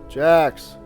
Jax.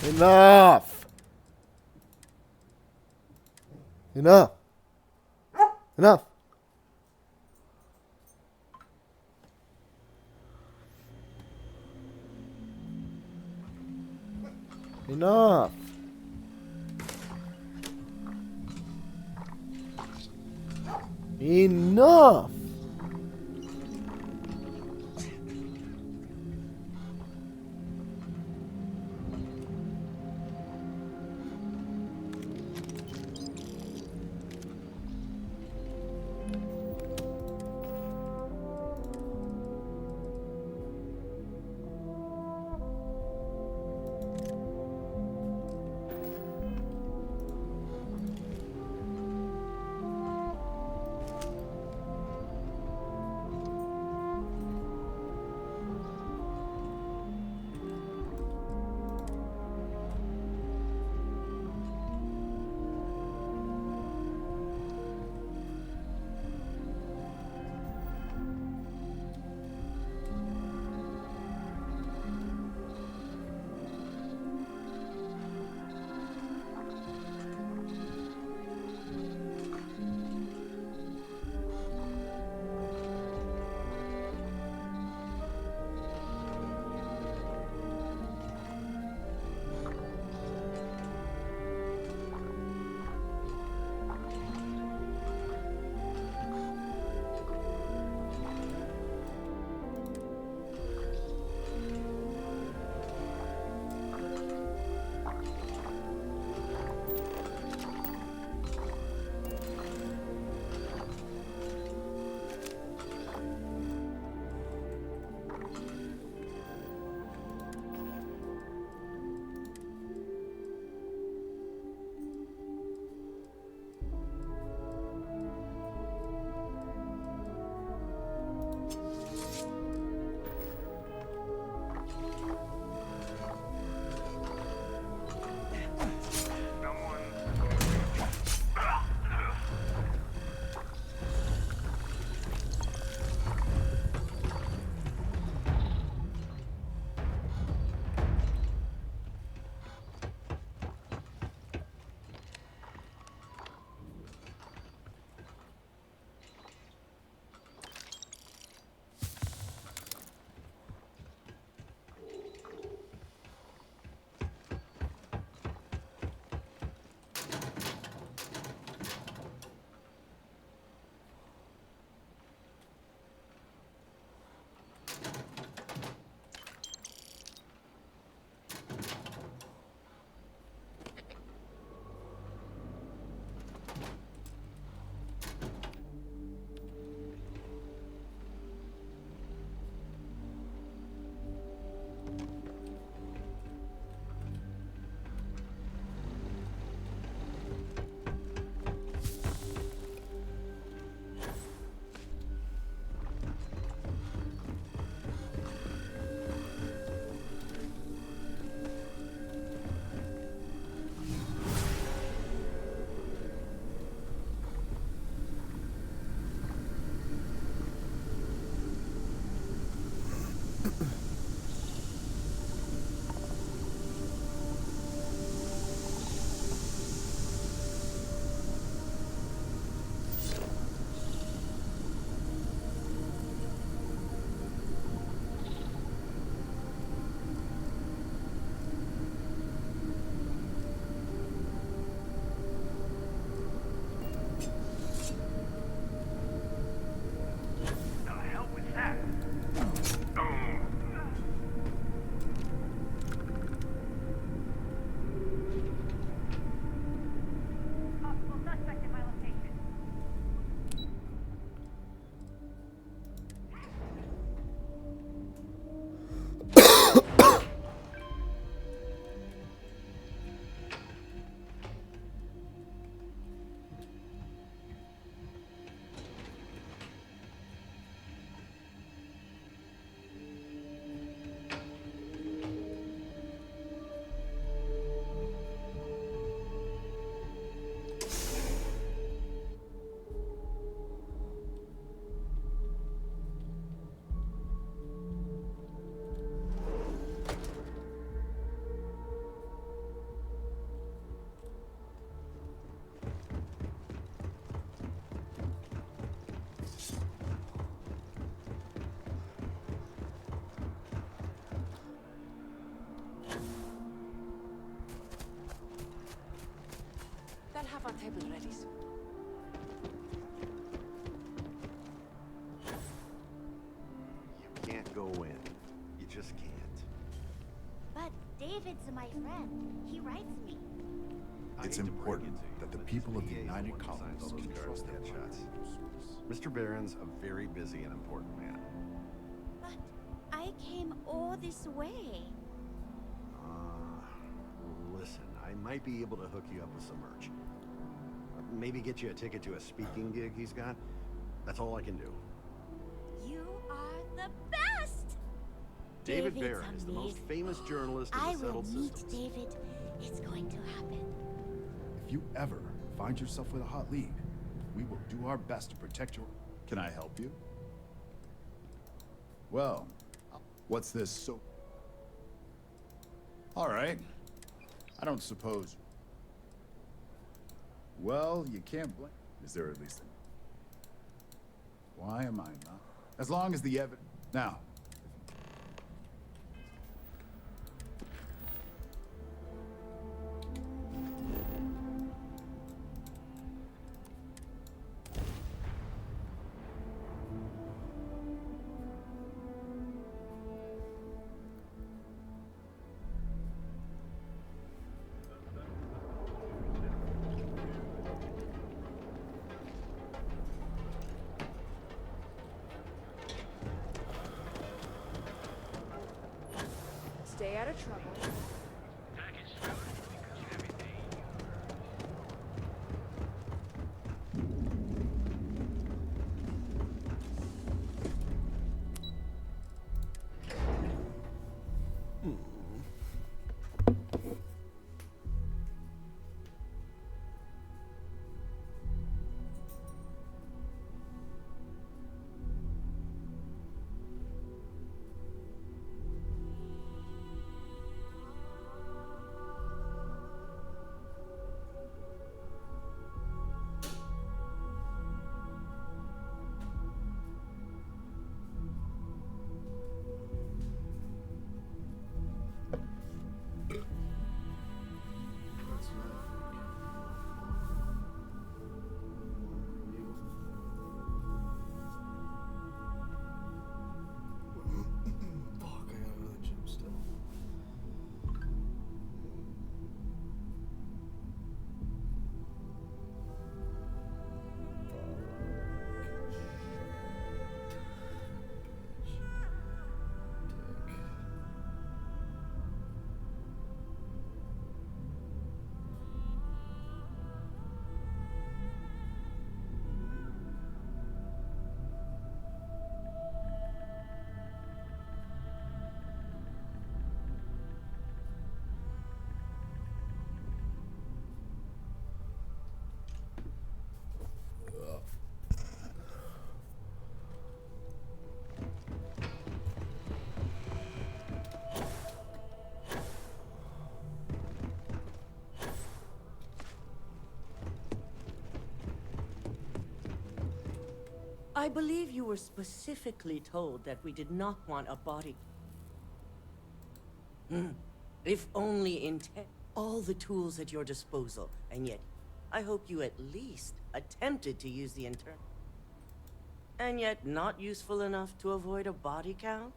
Enough! Enough! Enough! Enough! Enough! Table ready. You can't go in. You just can't. But David's my friend. He writes me. It's important that the people of the United Colonies can trust their headshots. Mr. Barron's a very busy and important man. But I came all this way. Listen, I might be able to hook you up with some merch. Maybe get you a ticket to a speaking gig he's got. That's all I can do. You are the best! David David's Barron is the most amazing. famous journalist in I the will settled meet systems. David. It's going to happen. If you ever find yourself with a hot lead, we will do our best to protect your... Can I help you? Well, what's this so... All right. I don't suppose... Well, you can't blame... Is there at least... Why am I not? As long as the evidence... Now... Stay out of trouble. I believe you were specifically told that we did not want a body. If only intent. All the tools at your disposal, and yet, I hope you at least attempted to use the intern. And yet not useful enough to avoid a body count?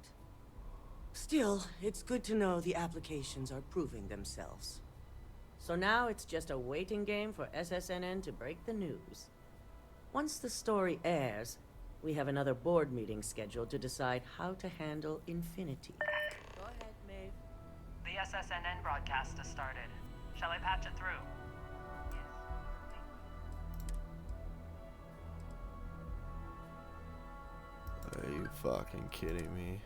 Still, it's good to know the applications are proving themselves. So now it's just a waiting game for SSNN to break the news. Once the story airs, we have another board meeting scheduled to decide how to handle Infinity. Go ahead, Maeve. The SSNN broadcast has started. Shall I patch it through? Are you fucking kidding me?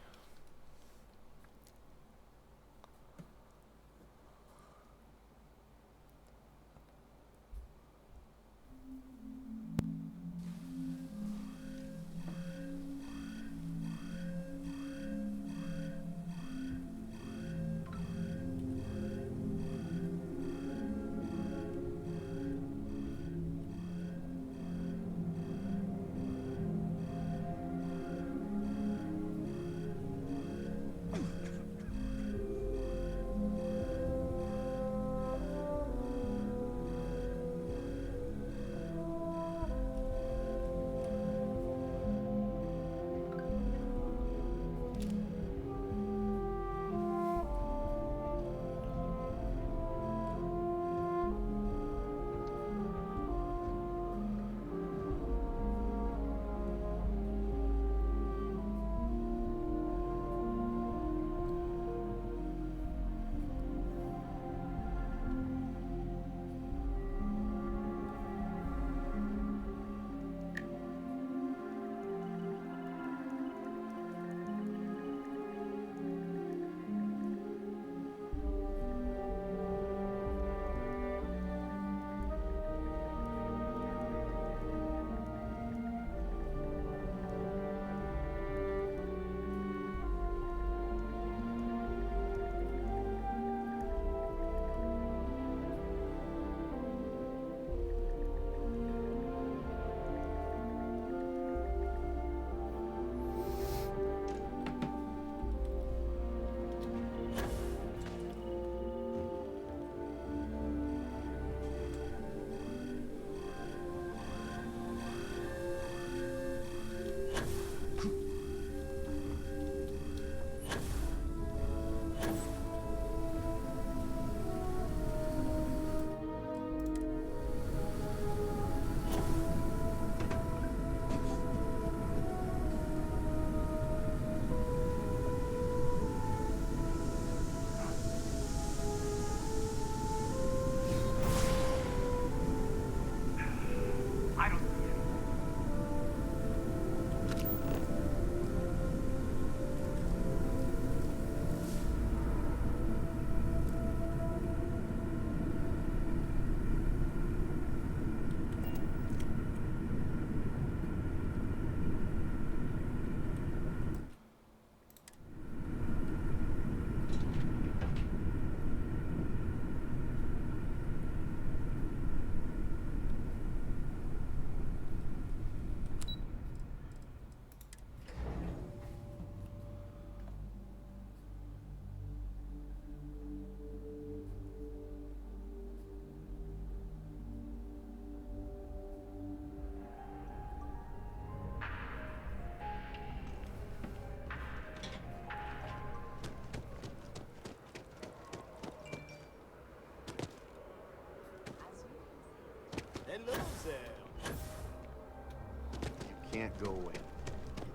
can't go away.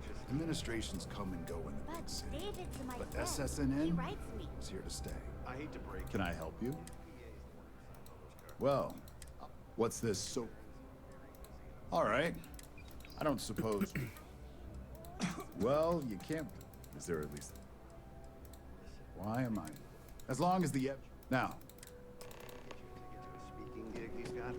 Just Administrations come and go in the big But city. David's my But friend. SSNN He writes me. is here to stay. I hate to break Can I help you? Well, what's this so... All right. I don't suppose... Well, you can't... Is there at least... Why am I... As long as the... Now, speaking gig he's got.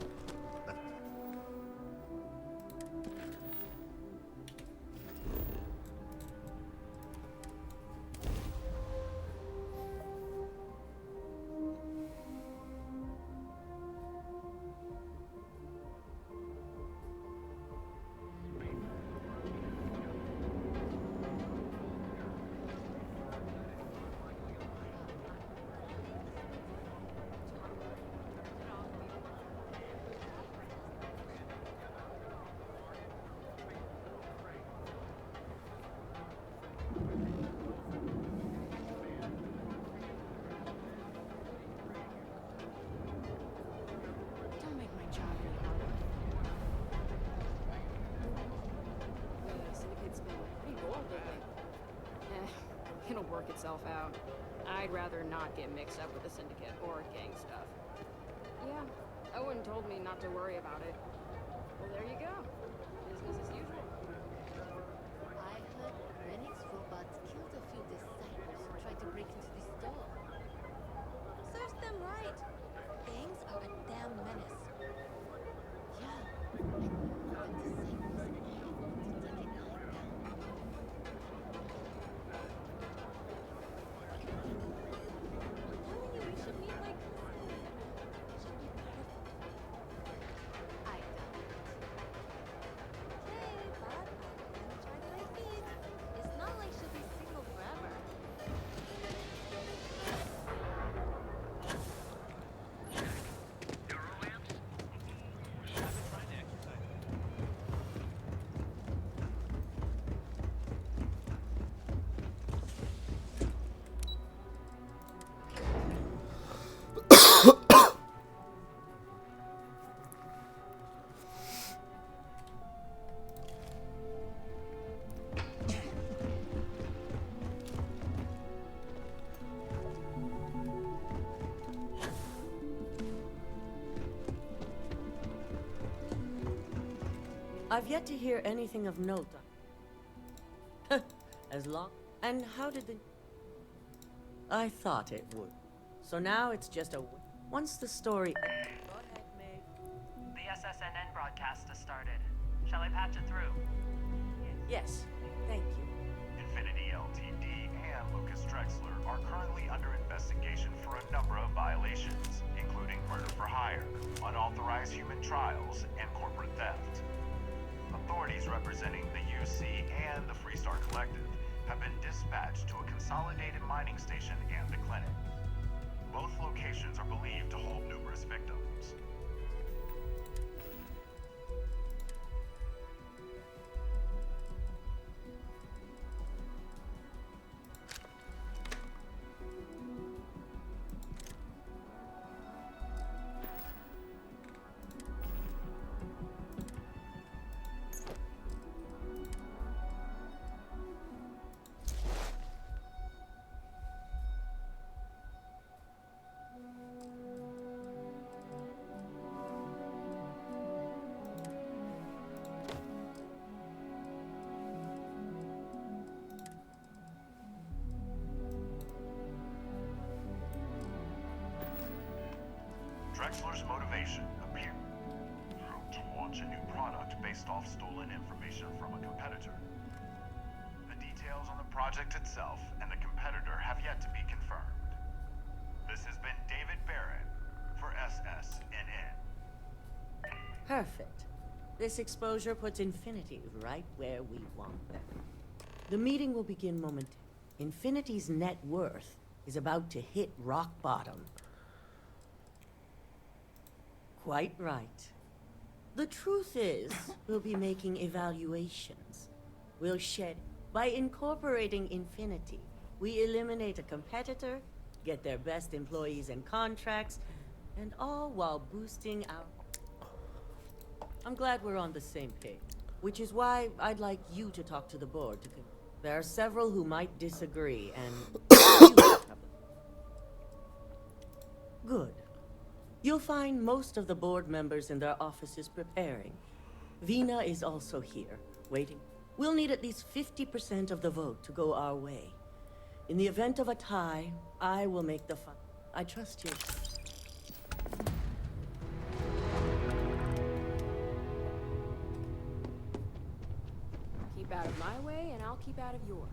Don't make my job any harder. The syndicate's been pretty bold lately. It'll work itself out. I'd rather not get mixed up with the syndicate or gang stuff. Yeah, Owen told me not to worry about it. Well, there you go. Business as usual. I heard Rennick's robots killed a few disciples who tried to break into the store. Serves them right. Gangs are a damn menace. Yeah, and the disciples are able to take it lying down. I'm telling you, we should meet like this. Should be perfect. I doubt it. Okay, but I'm gonna try my feet. It's not like she'll be single forever. I've yet to hear anything of note. As long... And how did the... I thought it would. So now it's just a... Once the story... Go ahead, Maeve. The SSNN broadcast has started. Shall I patch it through? Yes, thank you. Infinity Ltd. and Lucas Drexler are currently under investigation for a number of violations, including murder for hire, unauthorized human trials, and corporate theft. Authorities representing the UC and the Freestar Collective have been dispatched to a consolidated mining station and the clinic. Both locations are believed to hold numerous victims. Drexler's motivation appeared to launch a new product based off stolen information from a competitor. The details on the project itself and the competitor have yet to be confirmed. This has been David Barrett for SSNN. Perfect. This exposure puts Infinity right where we want them. The meeting will begin momentarily. Infinity's net worth is about to hit rock bottom. Quite right. The truth is, we'll be making evaluations. We'll shed... By incorporating Infinity, we eliminate a competitor, get their best employees and contracts, and all while boosting our... I'm glad we're on the same page. which is why I'd like you to talk to the board. There are several who might disagree, and you have them. Good. You'll find most of the board members in their offices preparing. Vina is also here, waiting. We'll need at least 50% of the vote to go our way. In the event of a tie, I will make the fun. I trust you. Keep out of my way, and I'll keep out of yours.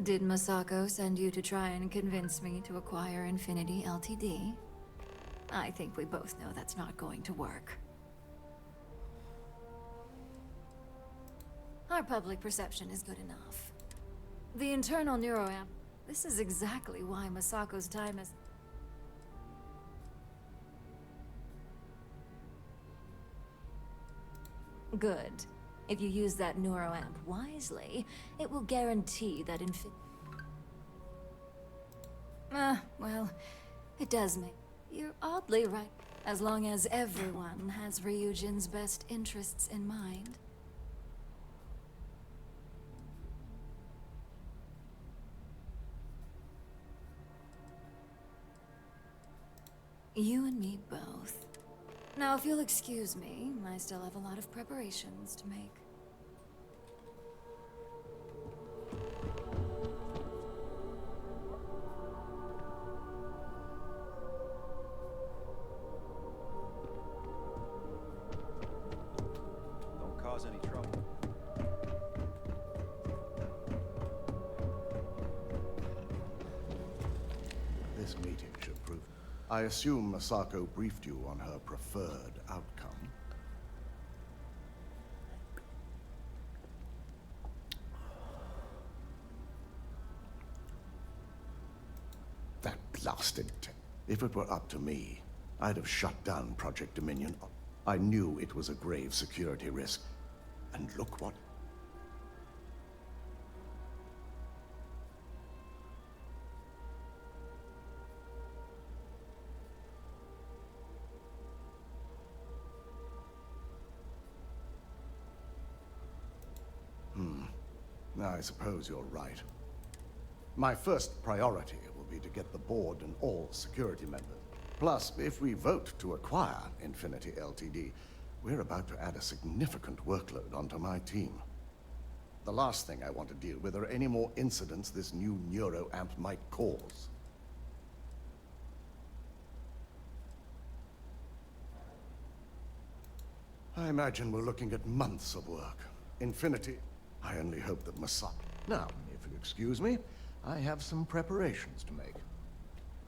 Did Masako send you to try and convince me to acquire Infinity Ltd? I think we both know that's not going to work. Our public perception is good enough. The internal neuroamp. This is exactly why Masako's time is... Good. If you use that neuroamp wisely, it will guarantee that well, it does make... You're oddly right. As long as everyone has Ryujin's best interests in mind. You and me both. Now, if you'll excuse me, I still have a lot of preparations to make. Don't cause any trouble. This meeting should prove. I assume Masako briefed you on her preferred outcome. That blasted... If it were up to me, I'd have shut down Project Dominion. I knew it was a grave security risk. And look what... I suppose you're right. My first priority will be to get the board and all security members. Plus, if we vote to acquire Infinity Ltd, we're about to add a significant workload onto my team. The last thing I want to deal with are any more incidents this new neuroamp might cause. I imagine we're looking at months of work. Infinity... I only hope that Masako... Now, if you'll excuse me, I have some preparations to make.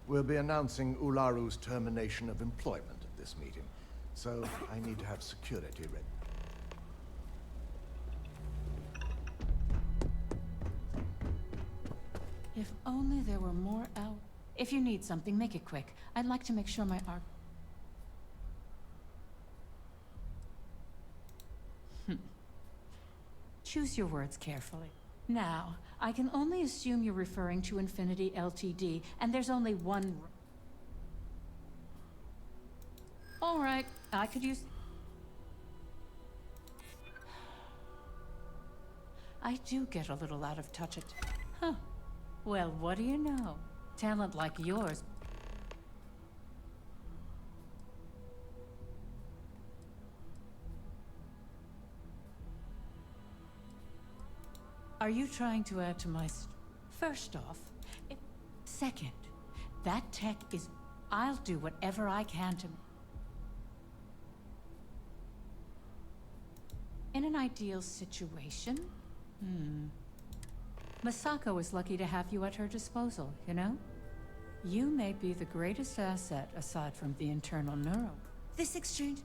We'll be announcing Ularu's termination of employment at this meeting, so I need to have security ready. If only there were more out. If you need something, make it quick. I'd like to make sure my art... Choose your words carefully. Now, I can only assume you're referring to Infinity Ltd, and there's only one... All right, I could use... I do get a little out of touch at... Huh. Well, what do you know? Talent like yours... Are you trying to add to my... First off, second, that tech is... I'll do whatever I can to... In an ideal situation? Masako is lucky to have you at her disposal, you know? You may be the greatest asset aside from the internal neuro. This exchange...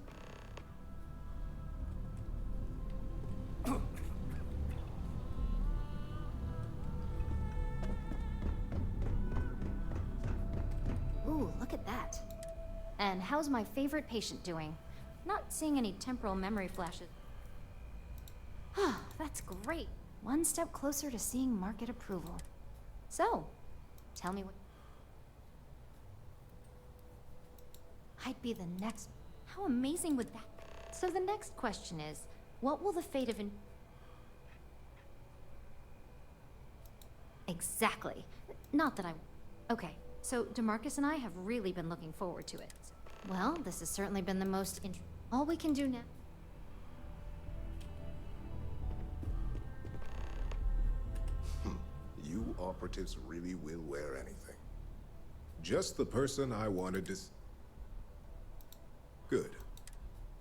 Ooh, look at that. And how's my favorite patient doing? Not seeing any temporal memory flashes. That's great. One step closer to seeing market approval. So, tell me what... I'd be the next... How amazing would that... So the next question is, what will the fate of... Exactly. Not that I... Okay, so DeMarcus and I have really been looking forward to it. Well, this has certainly been the most all we can do now... You operatives really will wear anything. Just the person I wanted to Good.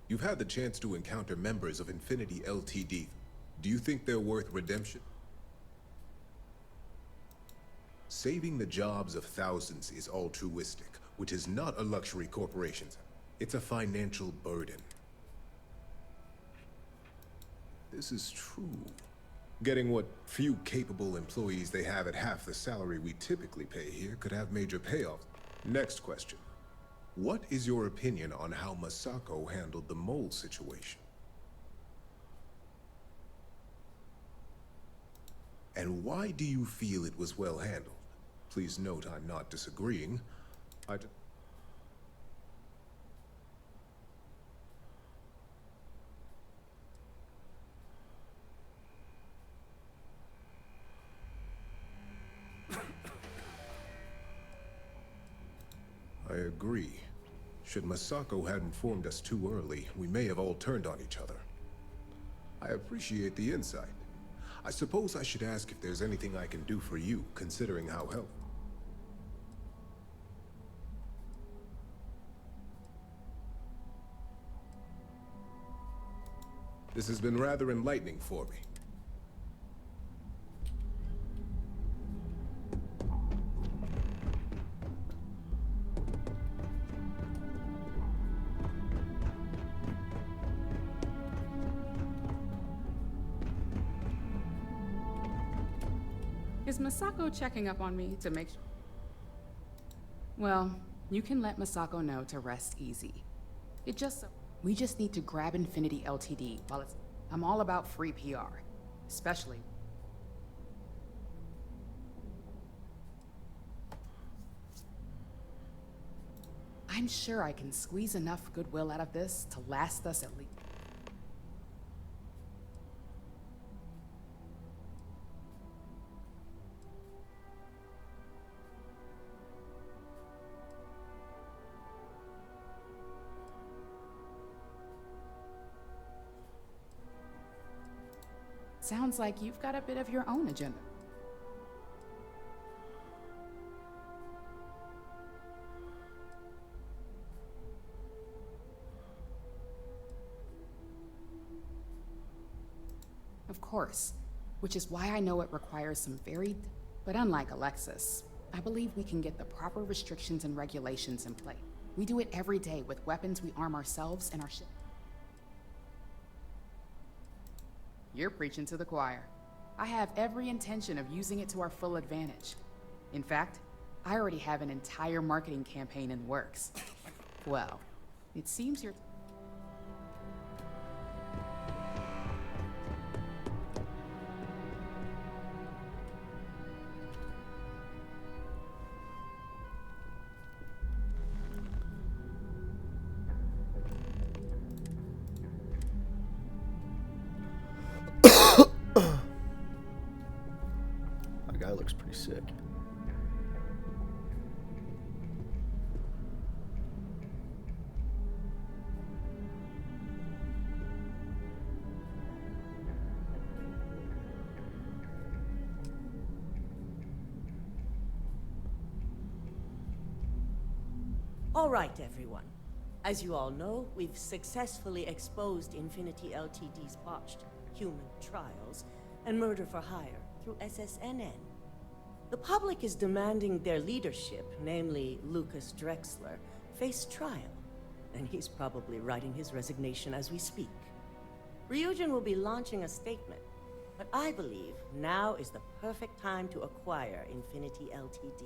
You've had the chance to encounter members of Infinity LTD. Do you think they're worth redemption? Saving the jobs of thousands is altruistic, which is not a luxury corporation's. It's a financial burden. This is true. Getting what few capable employees they have at half the salary we typically pay here could have major payoffs. Next question. What is your opinion on how Masako handled the mole situation? And why do you feel it was well handled? Please note I'm not disagreeing. I agree. Should Masako had informed us too early, we may have all turned on each other. I appreciate the insight. I suppose I should ask if there's anything I can do for you, considering how helpful. This has been rather enlightening for me. Is Masako checking up on me to make sure? Well, you can let Masako know to rest easy. We just need to grab Infinity LTD while it's... I'm all about free PR, especially... I'm sure I can squeeze enough goodwill out of this to last us at least... Sounds like you've got a bit of your own agenda. Of course, which is why I know it requires some but unlike Alexis, I believe we can get the proper restrictions and regulations in place. We do it every day with weapons we arm ourselves and our ship. You're preaching to the choir. I have every intention of using it to our full advantage. In fact, I already have an entire marketing campaign in the works. Well, it seems you're... That guy looks pretty sick. All right, everyone. As you all know, we've successfully exposed Infinity LTD's botched human trials and murder for hire through SSNN. The public is demanding their leadership, namely Lucas Drexler, face trial, and he's probably writing his resignation as we speak. Ryujin will be launching a statement, but I believe now is the perfect time to acquire Infinity LTD.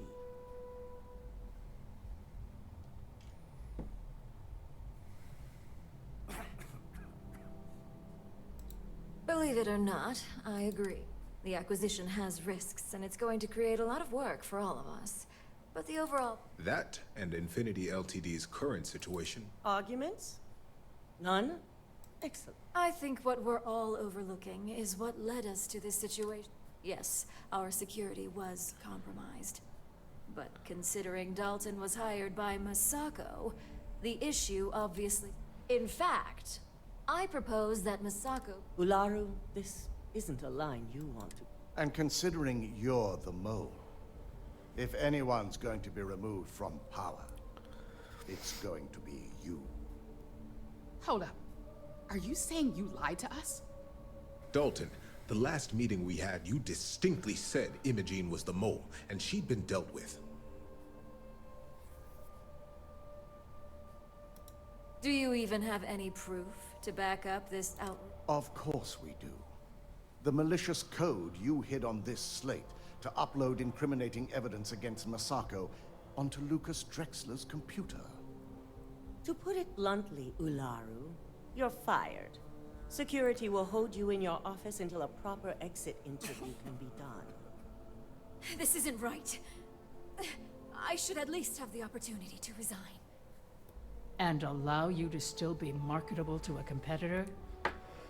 Believe it or not, I agree. The acquisition has risks, and it's going to create a lot of work for all of us. But the overall... That and Infinity Ltd's current situation. Arguments? None? Excellent. I think what we're all overlooking is what led us to this situation. Yes, our security was compromised. But considering Dalton was hired by Masako, the issue obviously... In fact, I propose that Masako... Ularu, this isn't a line you want to... And considering you're the mole, if anyone's going to be removed from power, it's going to be you. Hold up. Are you saying you lied to us? Dalton, the last meeting we had, you distinctly said Imogene was the mole, and she'd been dealt with. Do you even have any proof to back up this outlet? Of course we do. The malicious code you hid on this slate to upload incriminating evidence against Masako onto Lucas Drexler's computer. To put it bluntly, Ularu, you're fired. Security will hold you in your office until a proper exit interview can be done. This isn't right. I should at least have the opportunity to resign. And allow you to still be marketable to a competitor?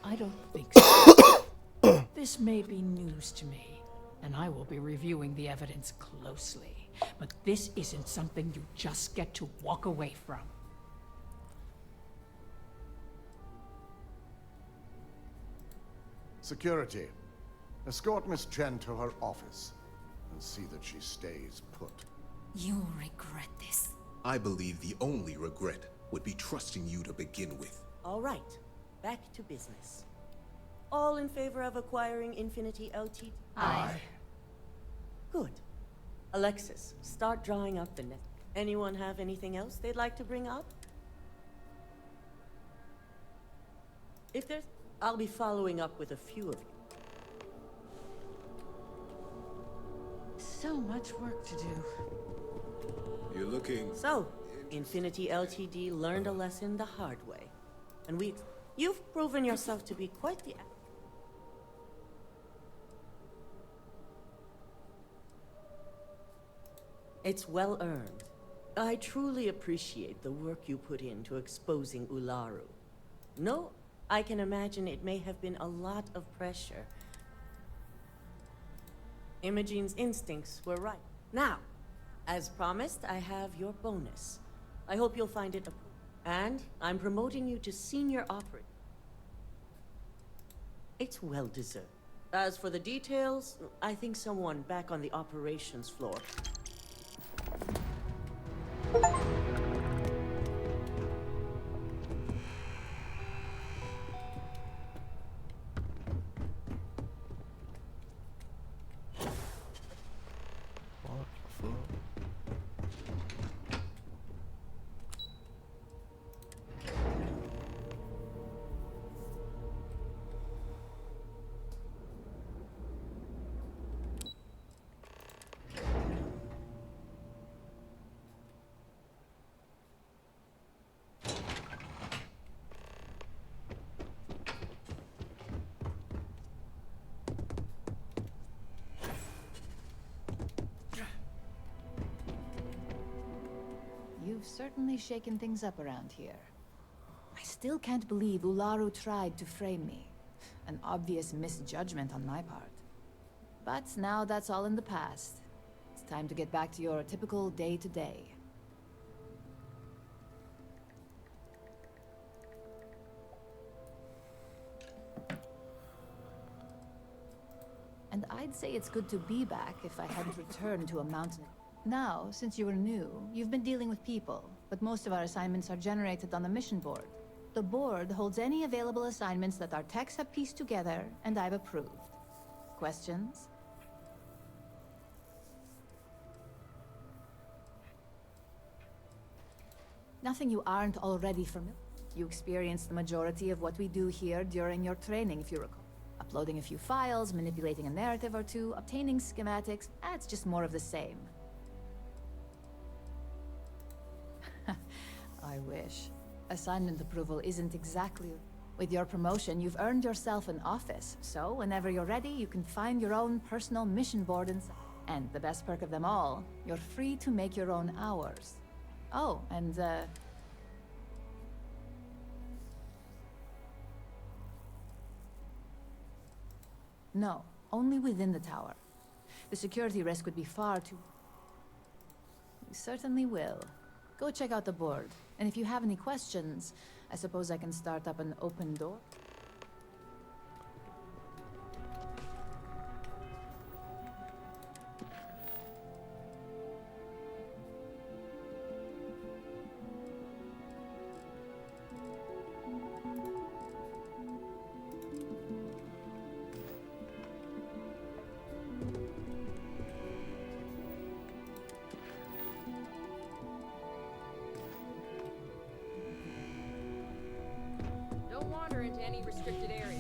I don't think so. This may be news to me, and I will be reviewing the evidence closely. But this isn't something you just get to walk away from. Security, escort Miss Chen to her office and see that she stays put. You'll regret this. I believe the only regret would be trusting you to begin with. All right, back to business. All in favor of acquiring Infinity Ltd? Aye. Good. Alexis, start drawing up the net. Anyone have anything else they'd like to bring up? If there's... I'll be following up with a few of you. So much work to do. You're looking... So, Infinity Ltd learned a lesson the hard way. And you've proven yourself to be quite the... It's well earned. I truly appreciate the work you put into exposing Ularu. No, I can imagine it may have been a lot of pressure. Imogene's instincts were right. Now, as promised, I have your bonus. I hope you'll find it and I'm promoting you to senior operator. It's well deserved. As for the details, I think someone back on the operations floor. You've certainly shaken things up around here. I still can't believe Ularu tried to frame me. An obvious misjudgment on my part. But now that's all in the past. It's time to get back to your typical day-to-day. And I'd say it's good to be back if I hadn't returned to a mountain. Now, since you were new, you've been dealing with people, but most of our assignments are generated on the mission board. The board holds any available assignments that our techs have pieced together, and I've approved. Questions? Nothing you aren't already familiar. You experienced the majority of what we do here during your training, if you recall. Uploading a few files, manipulating a narrative or two, obtaining schematics, it's just more of the same. I wish. Assignment approval isn't exactly... With your promotion, you've earned yourself an office, so whenever you're ready, you can find your own personal mission board and the best perk of them all, you're free to make your own hours. Oh, and no, only within the tower. The security risk would be far too... You certainly will. Go check out the board, and if you have any questions, I suppose I can start up an open door? Don't wander into any restricted areas.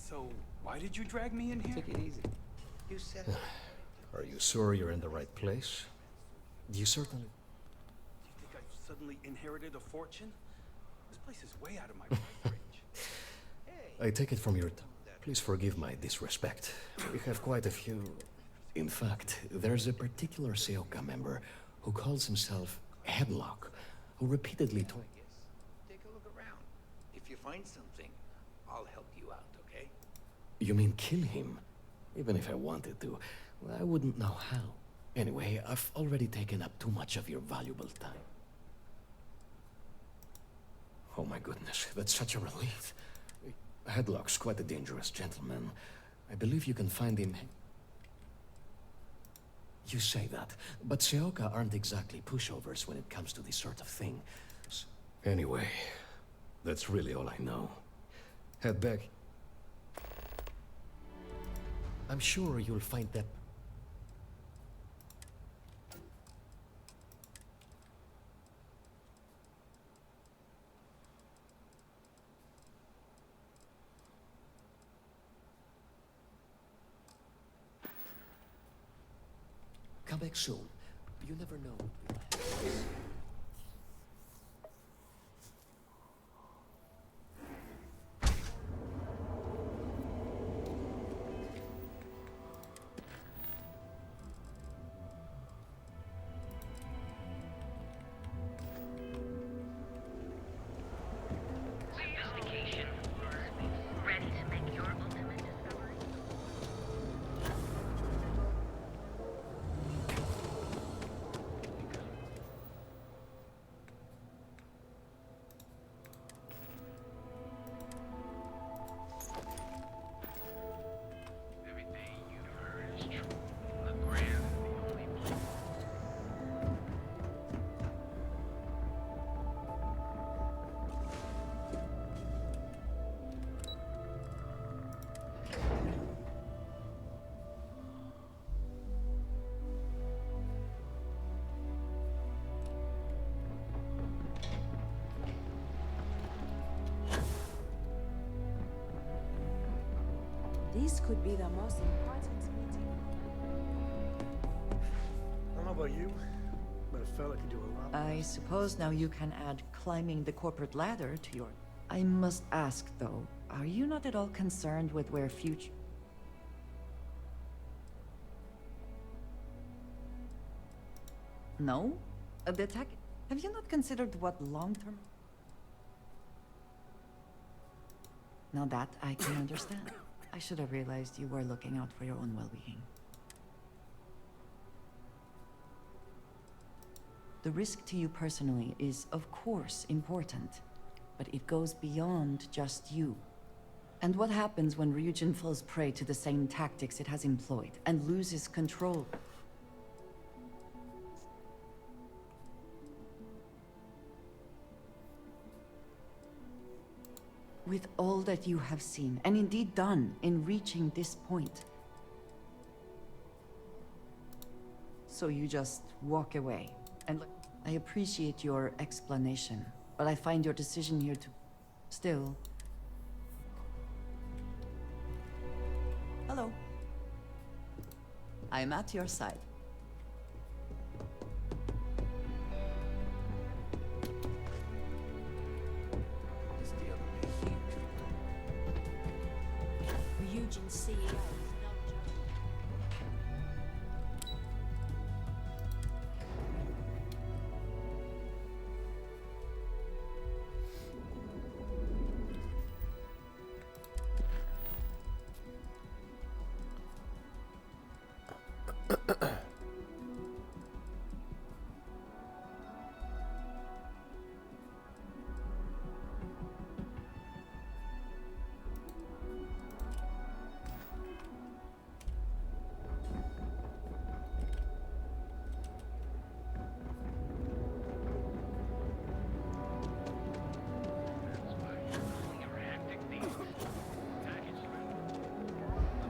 So, why did you drag me in here? Take it easy. You said... Are you sure you're in the right place? You certainly... Do you think I've suddenly inherited a fortune? This place is way out of my price range. I take it from your... Please forgive my disrespect. We have quite a few... In fact, there's a particular Seoka member who calls himself Headlock, who repeatedly told... Take a look around. If you find something, I'll help you out, okay? You mean kill him? Even if I wanted to, I wouldn't know how. Anyway, I've already taken up too much of your valuable time. Oh my goodness, that's such a relief. Headlock's quite a dangerous gentleman. I believe you can find him... You say that, but Seoka aren't exactly pushovers when it comes to this sort of thing. Anyway, that's really all I know. Head back. I'm sure you'll find that... Come back soon. You never know what will happen. Sophistication. Ready to make your ultimate discovery? This could be the most important meeting. I don't know about you, but a fella could do a lot. I suppose now you can add climbing the corporate ladder to your... I must ask, though, are you not at all concerned with where future... No? The attack... Have you not considered what long-term... Now that I can understand. I should have realized you were looking out for your own well-being. The risk to you personally is, of course, important, but it goes beyond just you. And what happens when Ryujin falls prey to the same tactics it has employed and loses control? With all that you have seen, and indeed done, in reaching this point. So you just walk away. And I appreciate your explanation, but I find your decision here to... Still... Hello. I'm at your side. Ryujin CEO.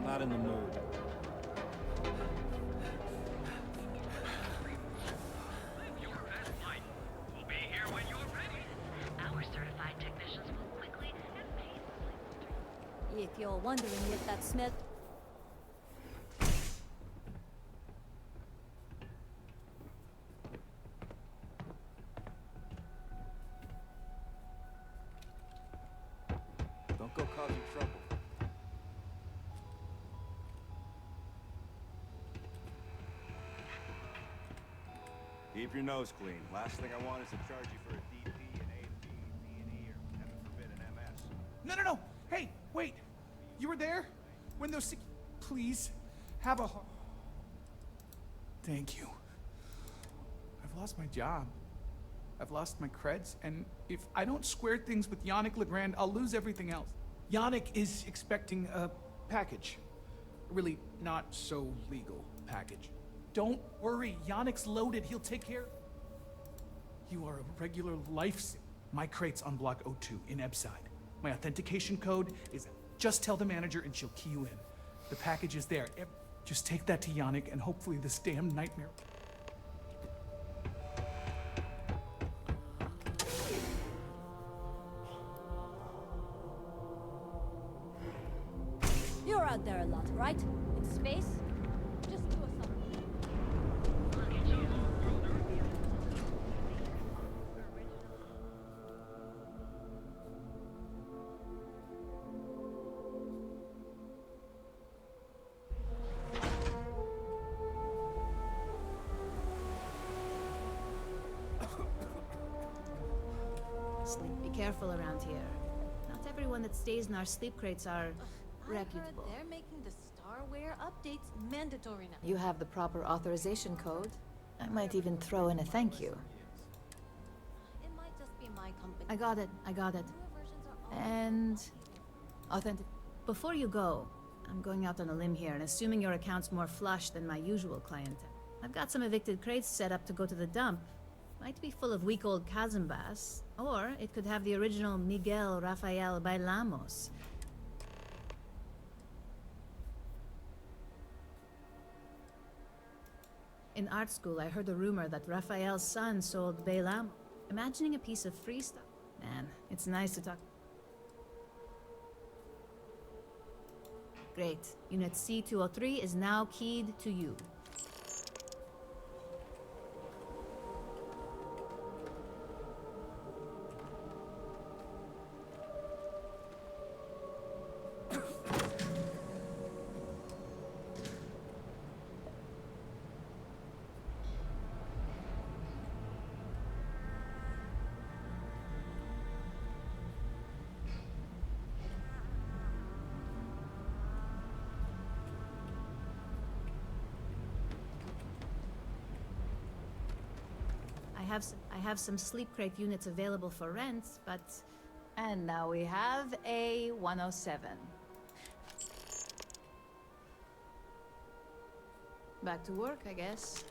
Not in the mood. We'll be here when you're ready. Our certified technicians will quickly and painlessly... If you're wondering what that smell... Don't go causing trouble. Keep your nose clean. Last thing I want is to charge you for a DP, an A&B, D&E, or heaven forbid an MS. No. Hey, wait. You were there when those Please, have a... Thank you. I've lost my job. I've lost my creds, and if I don't square things with Yannick Legrand, I'll lose everything else. Yannick is expecting a package. A really not so legal package. Don't worry, Yannick's loaded. He'll take care. You are a regular life. My crate's on block 02 in Ebside. My authentication code is... Just tell the manager and she'll key you in. The package is there. Just take that to Yannick and hopefully this damn nightmare... You're out there a lot, right? In space? Just do a something. Be careful around here. Not everyone that stays in our sleep crates are reputable. They're making the Starware updates mandatory now. You have the proper authorization code. I might even throw in a thank you. It might just be my company. I got it. And... authentic... Before you go, I'm going out on a limb here and assuming your account's more flush than my usual clientele. I've got some evicted crates set up to go to the dump. Might be full of weak old Kazambas, or it could have the original Miguel Rafael Bailamos. In art school, I heard a rumor that Rafael's son sold Bailamos. Imagining a piece of free stuff. Man, it's nice to talk. Great. Unit C-203 is now keyed to you. I have some sleep crate units available for rent, but... And now we have a 107. Back to work, I guess.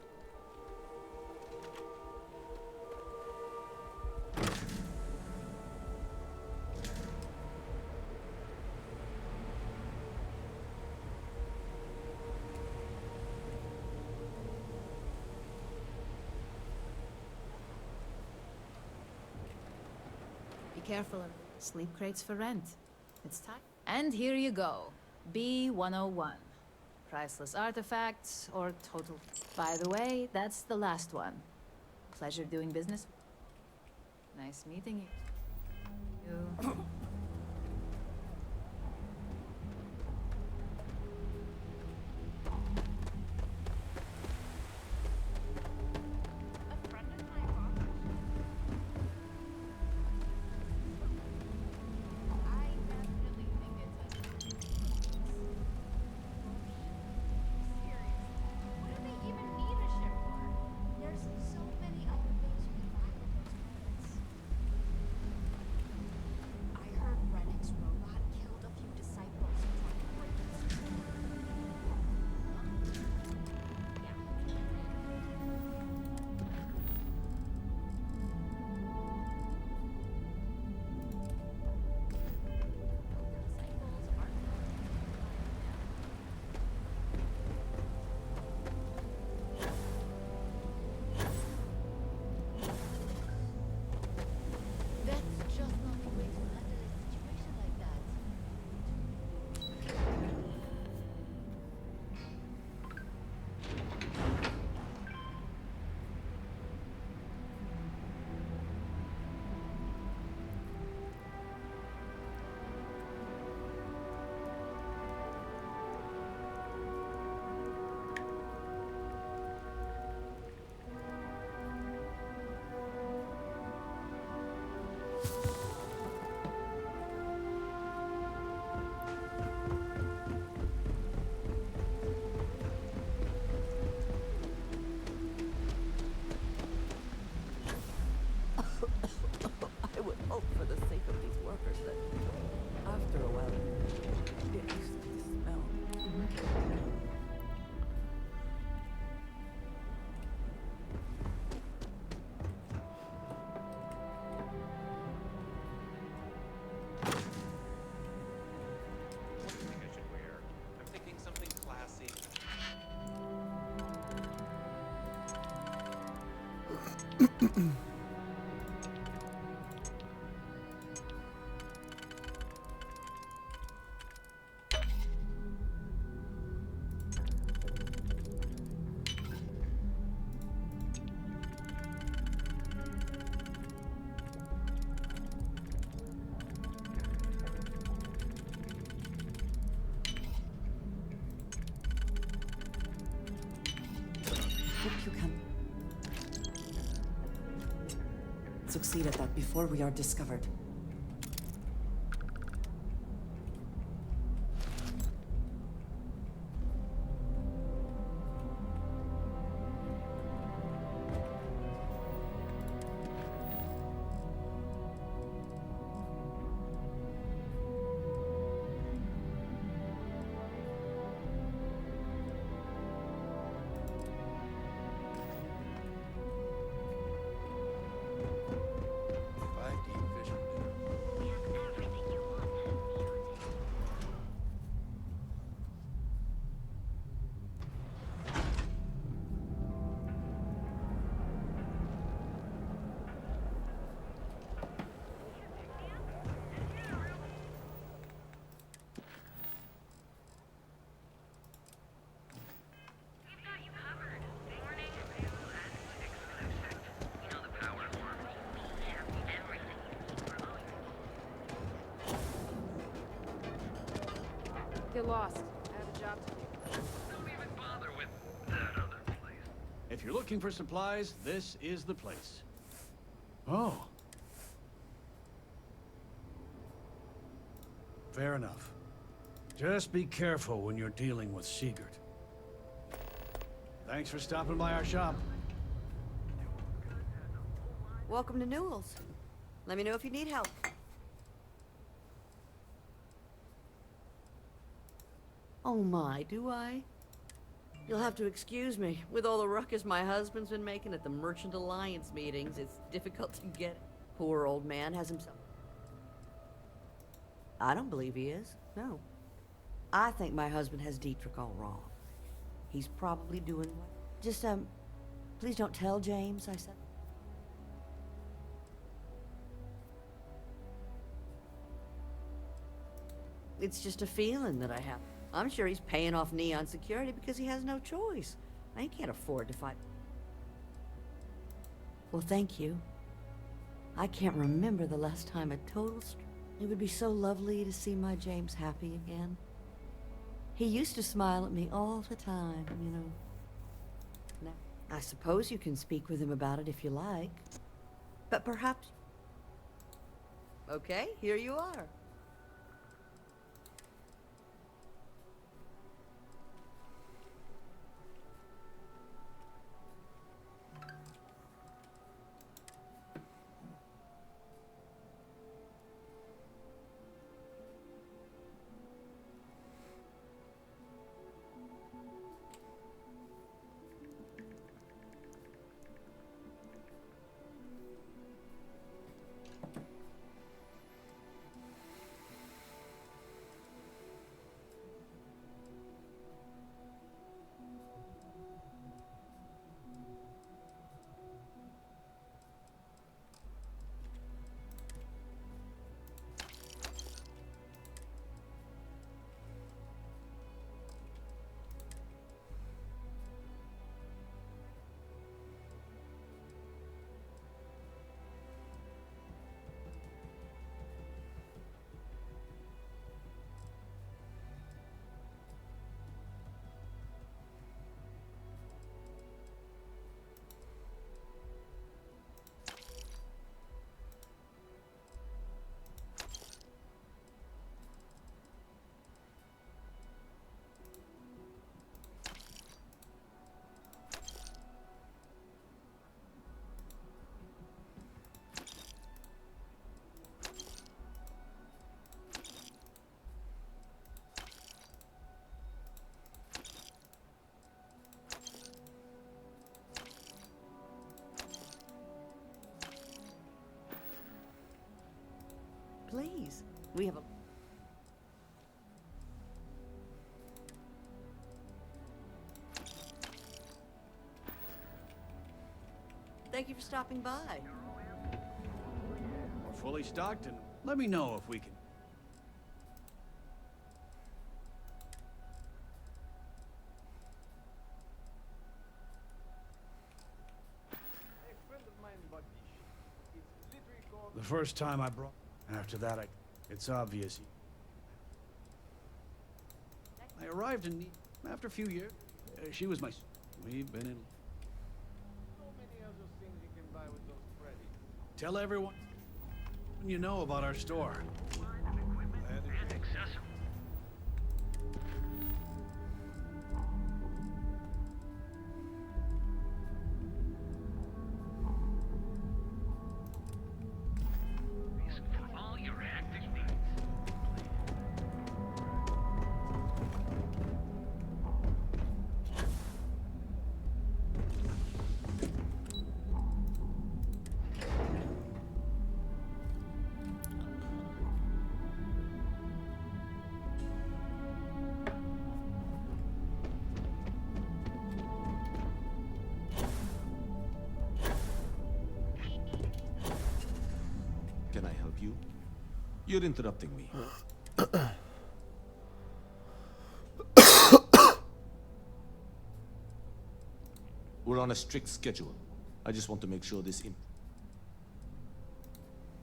Careful of sleep crates for rent. It's time. And here you go. B-101. Priceless artifacts or total... By the way, that's the last one. Pleasure doing business. Nice meeting you. You can succeed at that before we are discovered. If I devision get lost. I have a job to do. Don't even bother with that other place. If you're looking for supplies, this is the place. Oh. Fair enough. Just be careful when you're dealing with Sigurd. Thanks for stopping by our shop. Welcome to Newell's. Let me know if you need help. Oh my, do I? You'll have to excuse me. With all the ruckus my husband's been making at the Merchant Alliance meetings, it's difficult to get. Poor old man has himself. I don't believe he is, no. I think my husband has Dietrich all wrong. He's probably doing what? Just, please don't tell James, I said. It's just a feeling that I have. I'm sure he's paying off Neon Security because he has no choice. He can't afford to fight. Well, thank you. I can't remember the last time a total It would be so lovely to see my James happy again. He used to smile at me all the time, you know. Now, I suppose you can speak with him about it if you like. But perhaps... Okay, here you are. Please, we have a... Thank you for stopping by. We're fully stocked, and let me know if we can. The first time I brought... After that, it's obvious. I arrived in... After a few years, she was my... We've been in... So many other things you can buy with those credits. Tell everyone you know about our store. And accessories. For all your acting needs. Can I help you? You're interrupting me. We're on a strict schedule. I just want to make sure this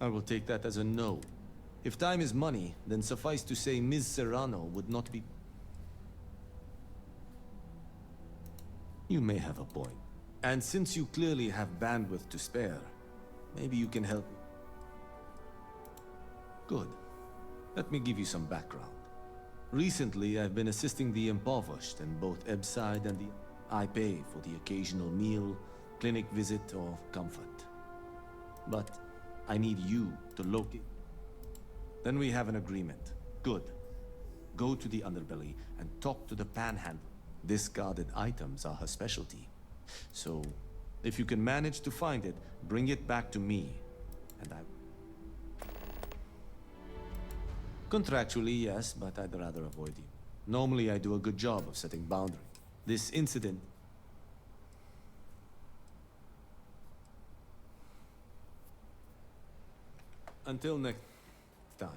I will take that as a no. If time is money, then suffice to say Ms. Serrano would not be... You may have a point. And since you clearly have bandwidth to spare, maybe you can help. Good. Let me give you some background. Recently, I've been assisting the impoverished in both Ebside and the... I pay for the occasional meal, clinic visit, or comfort. But I need you to locate... Then we have an agreement. Good. Go to the underbelly and talk to the panhandler. Discarded items are her specialty. So, if you can manage to find it, bring it back to me, and I... Contractually, yes, but I'd rather avoid you. Normally, I do a good job of setting boundaries. This incident... Until next time.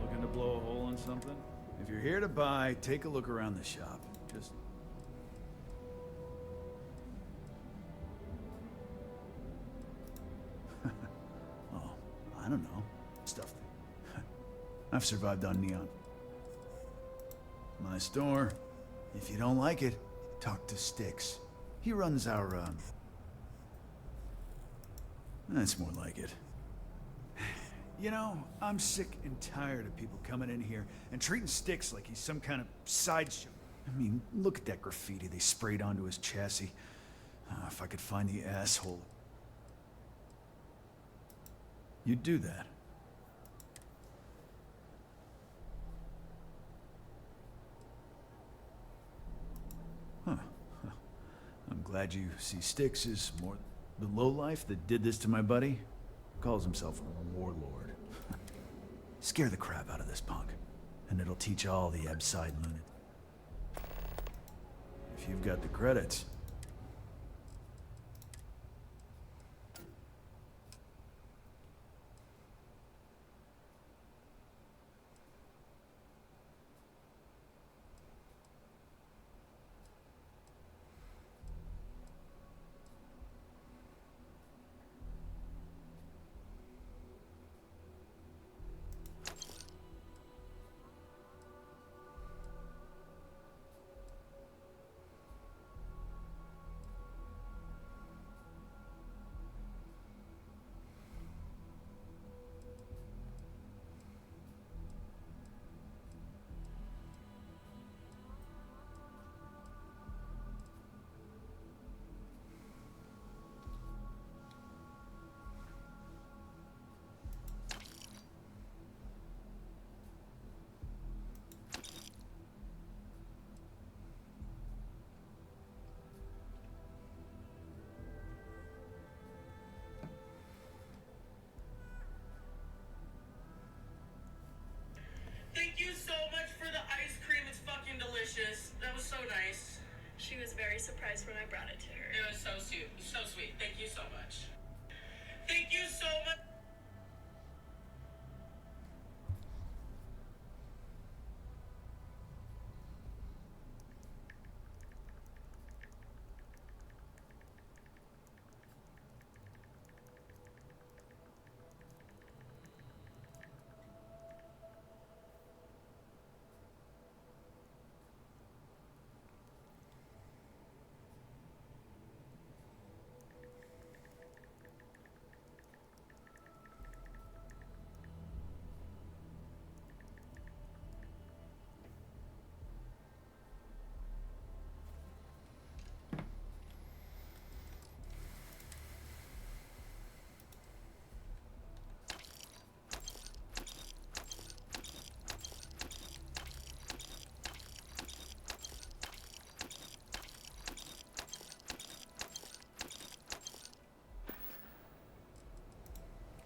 Looking to blow a hole in something? If you're here to buy, take a look around the shop. Just... oh, I don't know. Stuff. I've survived on neon. My store. If you don't like it, talk to Styx. He runs our, That's more like it. You know, I'm sick and tired of people coming in here and treating Styx like he's some kind of sideshow. I mean, look at that graffiti they sprayed onto his chassis. If I could find the asshole. You'd do that. Huh. I'm glad you see Styx is more the lowlife that did this to my buddy. Calls himself a warlord. Scare the crap out of this punk, and it'll teach all the Ebside lunatics. If you've got the credits. Thank you so much for the ice cream. It's fucking delicious. That was so nice. She was very surprised when I brought it to her. It was so sweet. So sweet. Thank you so much. Thank you so much.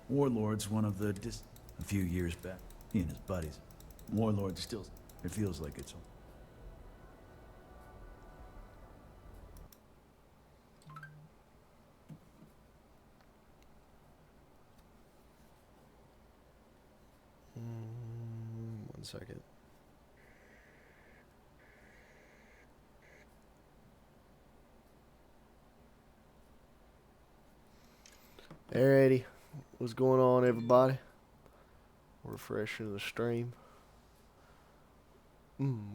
Warlord's one of the a few years back. He and his buddies. Warlord still... It feels like it's... One second. Alrighty, what's going on, everybody? Refreshing the stream.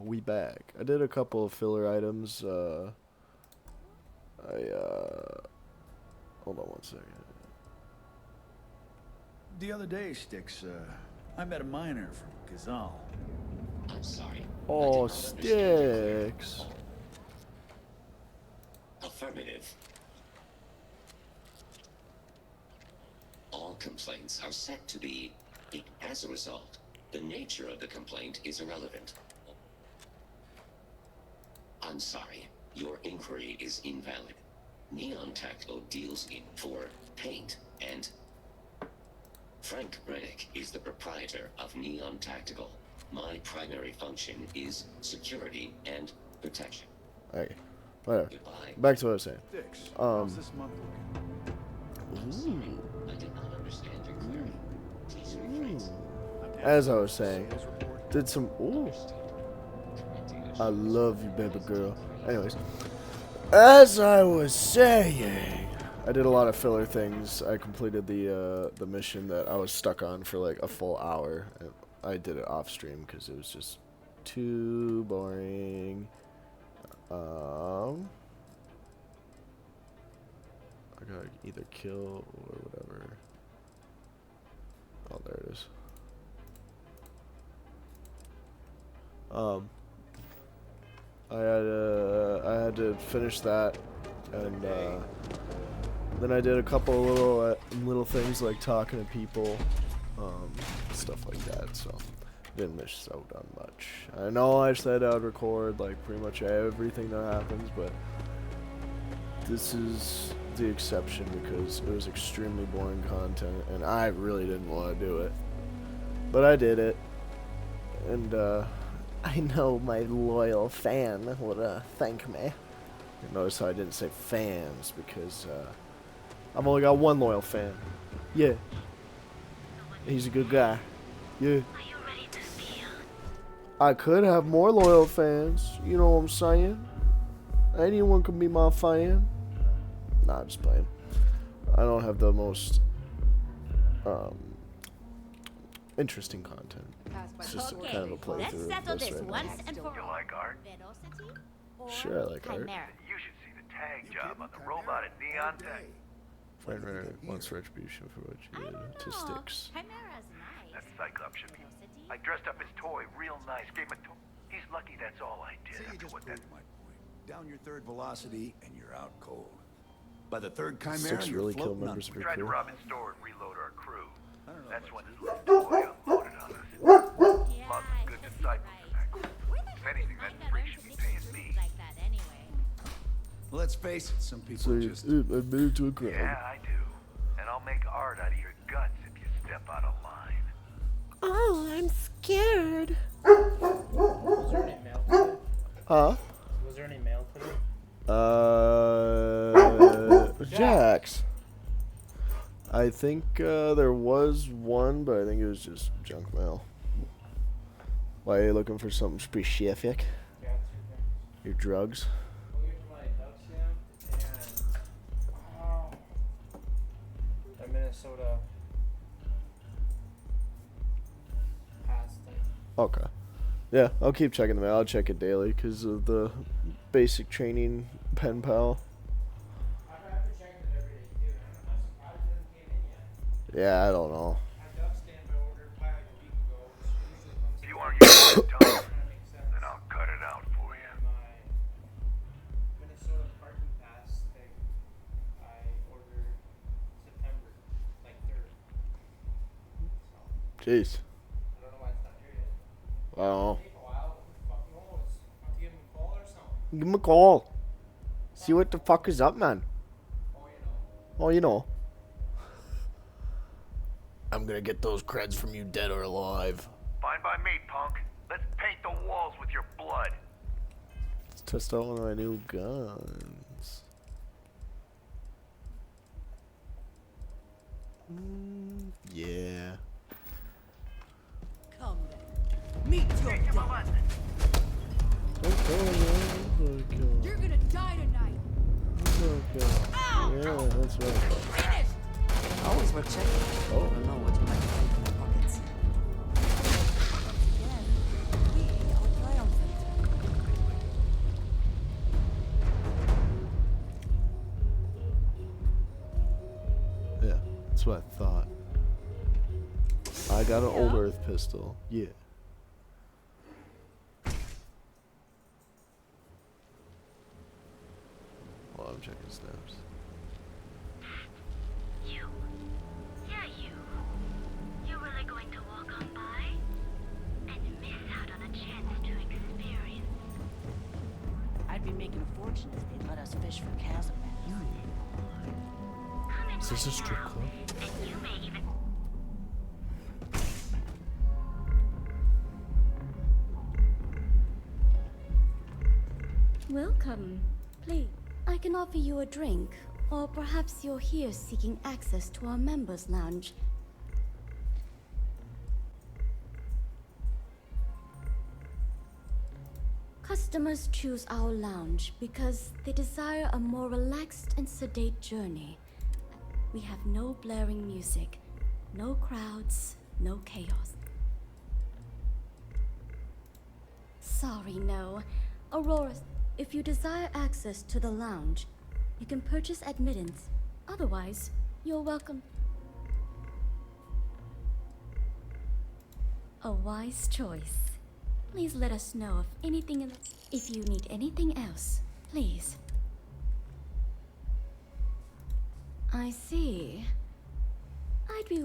We back. I did a couple of filler items. Hold on one second. The other day, Sticks, I met a miner from Kazal. I'm sorry. Oh, Sticks. Affirmative. All complaints are set to be. As a result, the nature of the complaint is irrelevant. I'm sorry, your inquiry is invalid. Neon Tactical deals in for paint and... Frank Reddick is the proprietor of Neon Tactical. My primary function is security and protection. Okay, whatever. Goodbye. Back to what I was saying. Sticks, how's this month looking? I did not understand your query. Please rephrase. As I was saying, did some... Ooh. I love you, baby girl. Anyways, as I was saying, I did a lot of filler things. I completed the mission that I was stuck on for like a full hour. And I did it off stream because it was just too boring. I gotta either kill or whatever. Oh, there it is. I had to finish that, and then I did a couple little things like talking to people, stuff like that. So didn't miss out on much. I know I said I'd record like pretty much everything that happens, but this is the exception because it was extremely boring content, and I really didn't want to do it, but I did it, and I know my loyal fan would thank me. Notice how I didn't say fans because I've only got one loyal fan. Yeah, he's a good guy. Yeah. I could have more loyal fans. You know what I'm saying? Anyone can be my fan. Nah, I'm just playing. I don't have the most interesting content. It's just kind of a playthrough. Let's settle this right once now. and for all. You like art? Velocity or Sure, I like art. Chimera? You should see the tag job on the robot at Neon Tech. Friend wants retribution for what you did to Sticks. Chimera's nice. That Cyclops should be. I dressed up his toy real nice. Gave him a toy. He's lucky that's all I did. See, you After just what proved that my point. Down your third velocity, and you're out cold. By the third Chimera, Sticks you're really kill floating members of we your tried to crew. rob his store and reload our crew. That's when his little toy unloaded on us. Lots of good disciples in that group. If anything, that three should be paying me. Like that anyway. Let's face it, some people So just... I made it to a crowd. Yeah, I do. And I'll make art out of your guts if you step out of line. Oh, I'm scared. Was there any mail today? Huh? Was there any mail today? Jax. I think there was one, but I think it was just junk mail. Why are you looking for something specific? Yeah, it's okay. Your drugs? We'll get to my dub stamp and the Minnesota pass thing. Okay. Yeah, I'll keep checking them out. I'll check it daily because of the basic training pen pal. I've been checking it every day too. I'm surprised it hasn't came in yet. Yeah, I don't know. My dub stamp I ordered probably like a week ago. Which usually comes If in you want to use my tongue, That makes sense. then I'll cut it out for you. And my Minnesota parking pass thing I ordered September, like 3rd. So, Jeez. I don't know why it's not here yet. I don't know. Take a while. Who the fuck knows? Have to give him a call or something. Give him a call. See what the fuck is up, man. Oh, you know. Oh, you know. I'm gonna get those creds from you, dead or alive. Fine by me, punk. Let's paint the walls with your blood. Let's test out one of my new guns. Yeah. Come then. Meet your death. You're gonna die tonight. Yeah, that's right. Finish. Always worth checking. Oh. I don't know what you might find in my pockets. Again, we are triumphant. Yeah, that's what I thought. I got an old Earth pistol. Yeah. Well, I'm checking snaps. You. Yeah, you. You really going to walk on by? And miss out on a chance to experience. I'd be making a fortune if they'd let us fish for chasm bass. Is this a strip club? And you may even... Welcome. Please, I can offer you a drink, or perhaps you're here seeking access to our members' lounge. Customers choose our lounge because they desire a more relaxed and sedate journey. We have no blaring music, no crowds, no chaos. Sorry, no. Aurora, if you desire access to the lounge, you can purchase admittance. Otherwise, you're welcome. A wise choice. Please let us know if you need anything else, please. I see. I'd be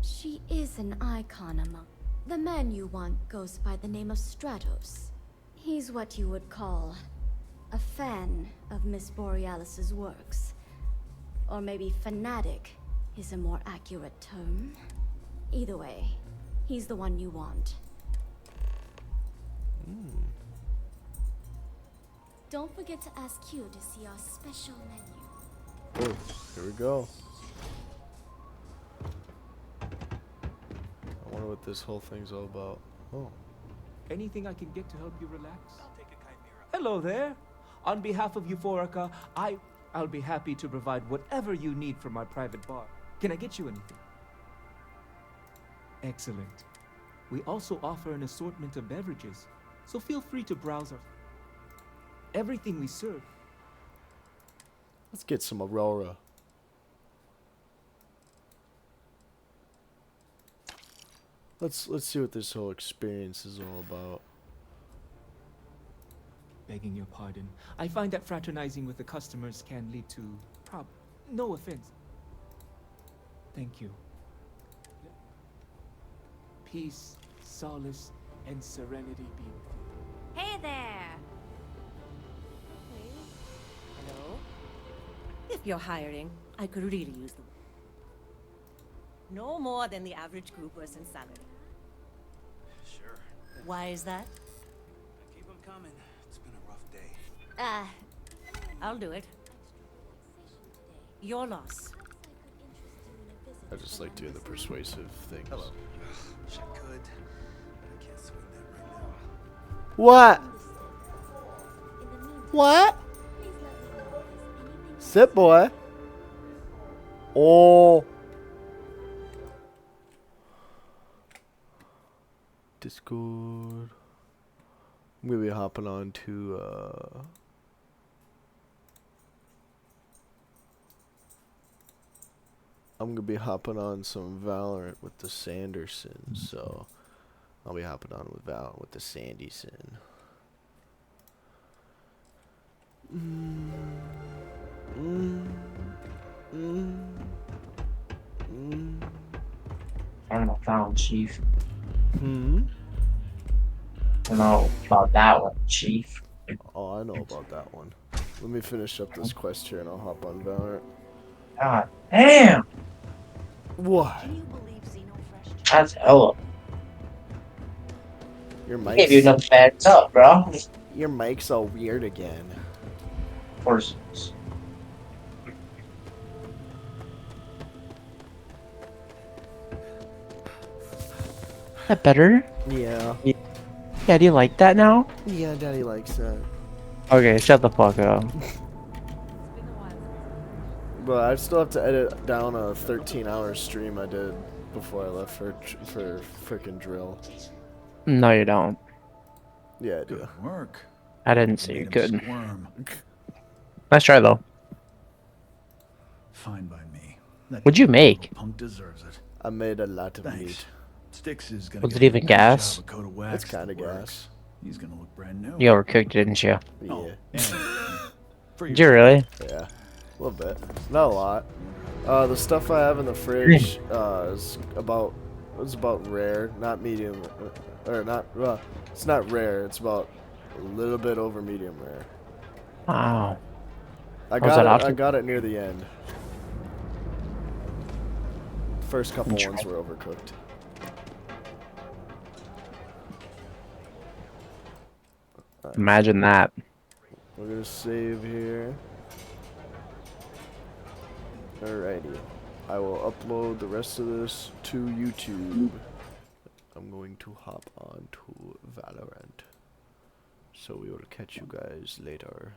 She is an icon among... The man you want goes by the name of Stratos. He's what you would call a fan of Miss Borealis's works. Or maybe fanatic is a more accurate term. Either way, he's the one you want. Don't forget to ask Q to see our special menu. Oh, here we go. I wonder what this whole thing's all about. Oh. Anything I can get to help you relax? Hello there. On behalf of Euphorica, I'll be happy to provide whatever you need for my private bar. Can I get you anything? Excellent. We also offer an assortment of beverages, so feel free to browse everything we serve. Let's get some Aurora. Let's see what this whole experience is all about. Begging your pardon, I find that fraternizing with the customers can lead to no offense. Thank you. Peace, solace, and serenity be with you. Hey there. Hello? If you're hiring, I could really use them. No more than the average crew person's salary. Sure. Why is that? Keep them coming. It's been a rough day. I'll do it. Your loss. I just like doing the persuasive things. Hello. Wish I could, but I can't swing that right now. What? What? Sit, boy. Oh. Discord. I'm gonna be hopping on to I'm gonna be hopping on some Valorant with the Sandersons, so I'll be hopping on with Valorant with the Sandyson. I don't know about Chief. Hmm? I don't know about that one, Chief. Oh, I know about that one. Let me finish up this quest here and I'll hop on Valorant. God damn! What? That's hella. Your You gave you mic's enough bad up, bro. your mic's all weird again. Of course. That better? Yeah. Yeah, do you like that now? Yeah, Daddy likes that. Okay, shut the fuck up. But I still have to edit down a 13-hour stream I did before I left for frickin' drill. No, you don't. Yeah, I do. Good work. I didn't see Made you him could. squirm. Nice try, though. Fine by me. That What'd you make? punk deserves it. I made a lot of Thanks. meat. Sticks is gonna Was get it even a nice gas? job of coat of wax It's kind of that works. gas. He's gonna look brand new. You overcooked, didn't you? Yeah. Oh, and for Did you really? Yeah. A little bit. Not a lot. The stuff I have in the fridge is about rare, not medium, or not. It's not rare. It's about a little bit over medium rare. Wow. I Was that got it. I option? got it near the end. First couple Try. ones were overcooked. Imagine that. We're gonna save here. Alrighty. I will upload the rest of this to YouTube. I'm going to hop on to Valorant. So we will catch you guys later.